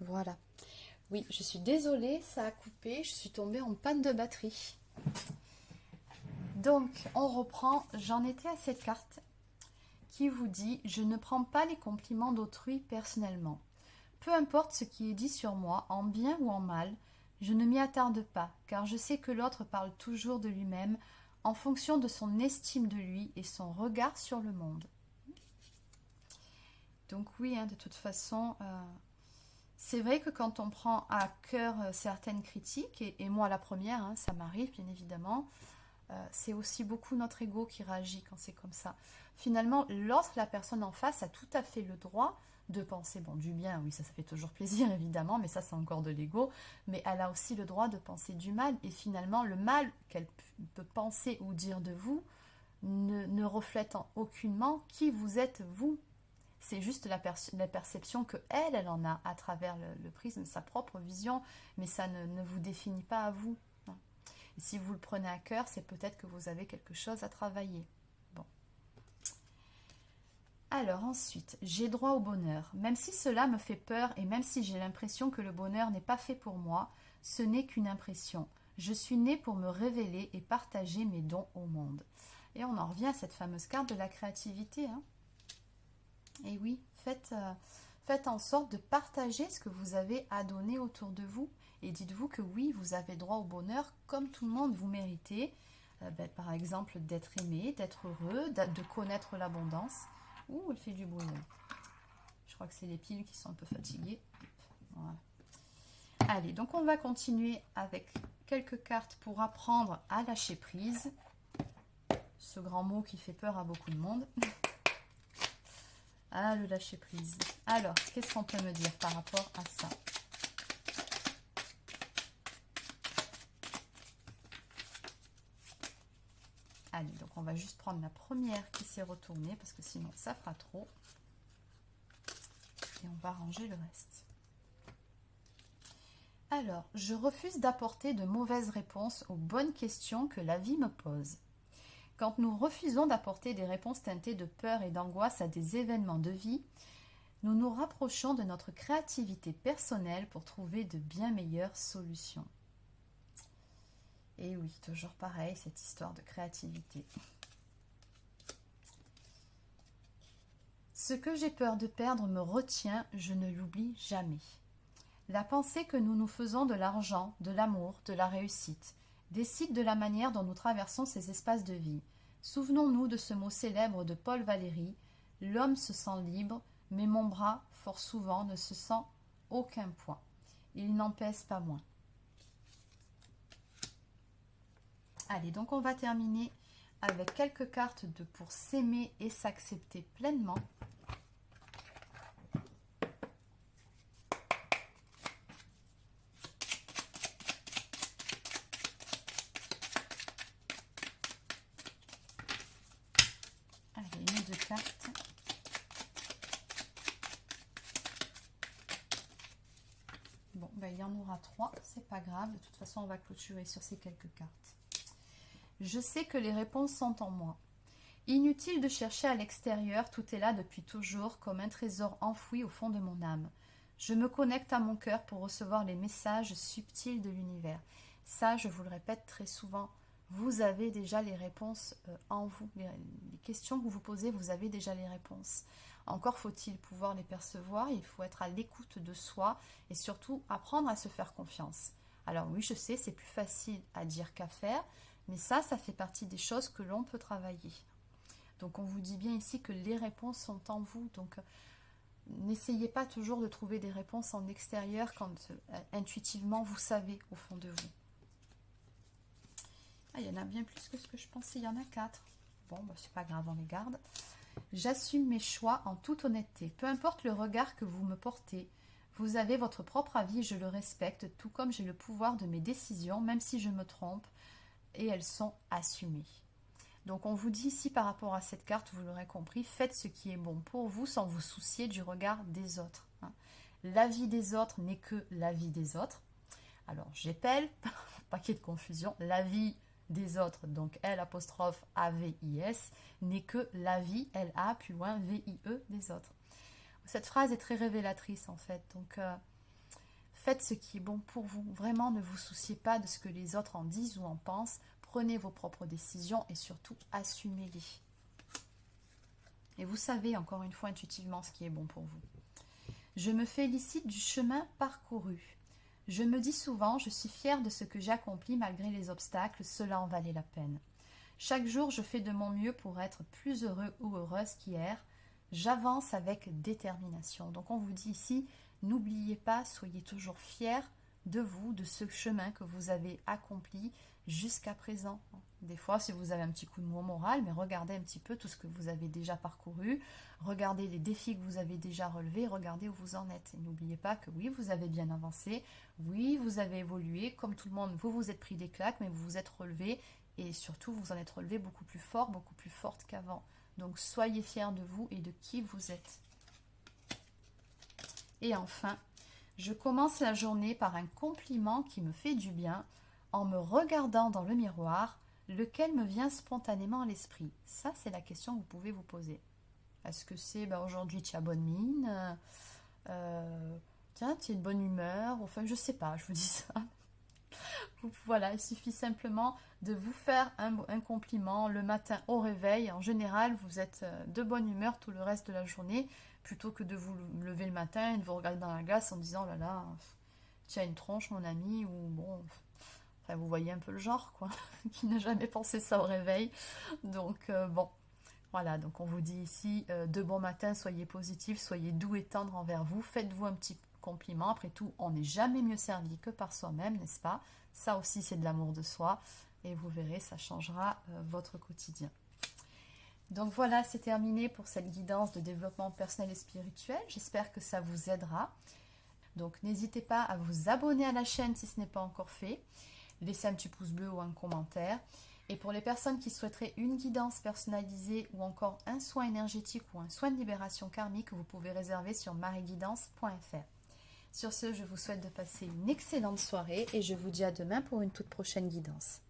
Voilà. Oui, je suis désolée, ça a coupé, je suis tombée en panne de batterie. Donc, on reprend, j'en étais à cette carte qui vous dit « Je ne prends pas les compliments d'autrui personnellement. Peu importe ce qui est dit sur moi, en bien ou en mal, je ne m'y attarde pas, car je sais que l'autre parle toujours de lui-même en fonction de son estime de lui et son regard sur le monde. » Donc oui, de toute façon, c'est vrai que quand on prend à cœur certaines critiques, et moi la première, ça m'arrive bien évidemment, c'est aussi beaucoup notre ego qui réagit quand c'est comme ça. Finalement, lorsque la personne en face a tout à fait le droit de penser, bon, du bien, oui, ça fait toujours plaisir évidemment, mais ça c'est encore de l'ego, mais elle a aussi le droit de penser du mal, et finalement le mal qu'elle peut penser ou dire de vous ne reflète aucunement qui vous êtes vous. C'est juste la perception que elle en a à travers le prisme, sa propre vision, mais ça ne vous définit pas à vous. Et si vous le prenez à cœur, c'est peut-être que vous avez quelque chose à travailler. Bon. Alors ensuite, j'ai droit au bonheur. Même si cela me fait peur et même si j'ai l'impression que le bonheur n'est pas fait pour moi, ce n'est qu'une impression. Je suis née pour me révéler et partager mes dons au monde. Et on en revient à cette fameuse carte de la créativité. Et oui, faites en sorte de partager ce que vous avez à donner autour de vous. Et dites-vous que oui, vous avez droit au bonheur comme tout le monde, vous méritez. Par exemple, d'être aimé, d'être heureux, de connaître l'abondance. Ouh, elle fait du bruit. Je crois que c'est les piles qui sont un peu fatiguées. Voilà. Allez, donc on va continuer avec quelques cartes pour apprendre à lâcher prise. Ce grand mot qui fait peur à beaucoup de monde. Ah, le lâcher prise. Alors, qu'est-ce qu'on peut me dire par rapport à ça? Allez, donc on va juste prendre la première qui s'est retournée parce que sinon ça fera trop. Et on va ranger le reste. Alors, je refuse d'apporter de mauvaises réponses aux bonnes questions que la vie me pose. Quand nous refusons d'apporter des réponses teintées de peur et d'angoisse à des événements de vie, nous nous rapprochons de notre créativité personnelle pour trouver de bien meilleures solutions. Et oui, toujours pareil, cette histoire de créativité. Ce que j'ai peur de perdre me retient, je ne l'oublie jamais. La pensée que nous nous faisons de l'argent, de l'amour, de la réussite, décide de la manière dont nous traversons ces espaces de vie. Souvenons-nous de ce mot célèbre de Paul Valéry, « L'homme se sent libre, mais mon bras, fort souvent, ne se sent aucun poids. Il n'en pèse pas moins. » Allez, donc on va terminer avec quelques cartes pour s'aimer et s'accepter pleinement. Allez, une ou deux cartes. Bon, il y en aura 3, c'est pas grave. De toute façon, on va clôturer sur ces quelques cartes. Je sais que les réponses sont en moi. Inutile de chercher à l'extérieur, tout est là depuis toujours, comme un trésor enfoui au fond de mon âme. Je me connecte à mon cœur pour recevoir les messages subtils de l'univers. Ça, je vous le répète très souvent, vous avez déjà les réponses en vous. Les questions que vous vous posez, vous avez déjà les réponses. Encore faut-il pouvoir les percevoir, il faut être à l'écoute de soi et surtout apprendre à se faire confiance. Alors oui, je sais, c'est plus facile à dire qu'à faire, mais ça fait partie des choses que l'on peut travailler. Donc on vous dit bien ici que les réponses sont en vous. Donc n'essayez pas toujours de trouver des réponses en extérieur quand intuitivement vous savez au fond de vous. Ah, il y en a bien plus que ce que je pensais, il y en a 4. Bon, c'est pas grave, on les garde. J'assume mes choix en toute honnêteté. Peu importe le regard que vous me portez, vous avez votre propre avis, je le respecte, tout comme j'ai le pouvoir de mes décisions, même si je me trompe. Et elles sont assumées. Donc on vous dit ici par rapport à cette carte, vous l'aurez compris, faites ce qui est bon pour vous sans vous soucier du regard des autres. L'avis des autres n'est que l'avis des autres. Alors j'appelle, pas qu'il y ait de confusion, l'avis des autres, donc L''AVIS, n'est que l'avis, L-A, plus loin, V-I-E, des autres. Cette phrase est très révélatrice en fait, donc Faites ce qui est bon pour vous. Vraiment, ne vous souciez pas de ce que les autres en disent ou en pensent. Prenez vos propres décisions et surtout, assumez-les. Et vous savez, encore une fois, intuitivement, ce qui est bon pour vous. Je me félicite du chemin parcouru. Je me dis souvent, je suis fière de ce que j'ai accompli malgré les obstacles, cela en valait la peine. Chaque jour, je fais de mon mieux pour être plus heureux ou heureuse qu'hier. J'avance avec détermination. Donc on vous dit ici, n'oubliez pas, soyez toujours fiers de vous, de ce chemin que vous avez accompli jusqu'à présent. Des fois, si vous avez un petit coup de mou au moral, mais regardez un petit peu tout ce que vous avez déjà parcouru, regardez les défis que vous avez déjà relevés, regardez où vous en êtes. Et n'oubliez pas que oui, vous avez bien avancé, oui, vous avez évolué, comme tout le monde, vous vous êtes pris des claques, mais vous vous êtes relevé, et surtout, vous en êtes relevé beaucoup plus fort, beaucoup plus forte qu'avant. Donc, soyez fiers de vous et de qui vous êtes. Et enfin, je commence la journée par un compliment qui me fait du bien, en me regardant dans le miroir, lequel me vient spontanément à l'esprit. Ça, c'est la question que vous pouvez vous poser. Est-ce que c'est aujourd'hui tu as bonne mine, tiens, tu as une bonne humeur, enfin je sais pas, je vous dis ça. Voilà, il suffit simplement de vous faire un compliment le matin au réveil. En général, vous êtes de bonne humeur tout le reste de la journée, plutôt que de vous lever le matin et de vous regarder dans la glace en disant oh là là, tu as une tronche mon ami, ou bon, enfin vous voyez un peu le genre quoi, qui n'a jamais pensé ça au réveil. Donc bon, voilà, donc on vous dit ici de bon matin, soyez positifs, soyez doux et tendres envers vous, faites-vous un petit compliment. Après tout, on n'est jamais mieux servi que par soi-même, n'est-ce pas? Ça aussi, c'est de l'amour de soi. Et vous verrez, ça changera votre quotidien. Donc voilà, c'est terminé pour cette guidance de développement personnel et spirituel. J'espère que ça vous aidera. Donc n'hésitez pas à vous abonner à la chaîne si ce n'est pas encore fait. Laissez un petit pouce bleu ou un commentaire. Et pour les personnes qui souhaiteraient une guidance personnalisée ou encore un soin énergétique ou un soin de libération karmique, vous pouvez réserver sur marieguidance.fr. Sur ce, je vous souhaite de passer une excellente soirée et je vous dis à demain pour une toute prochaine guidance.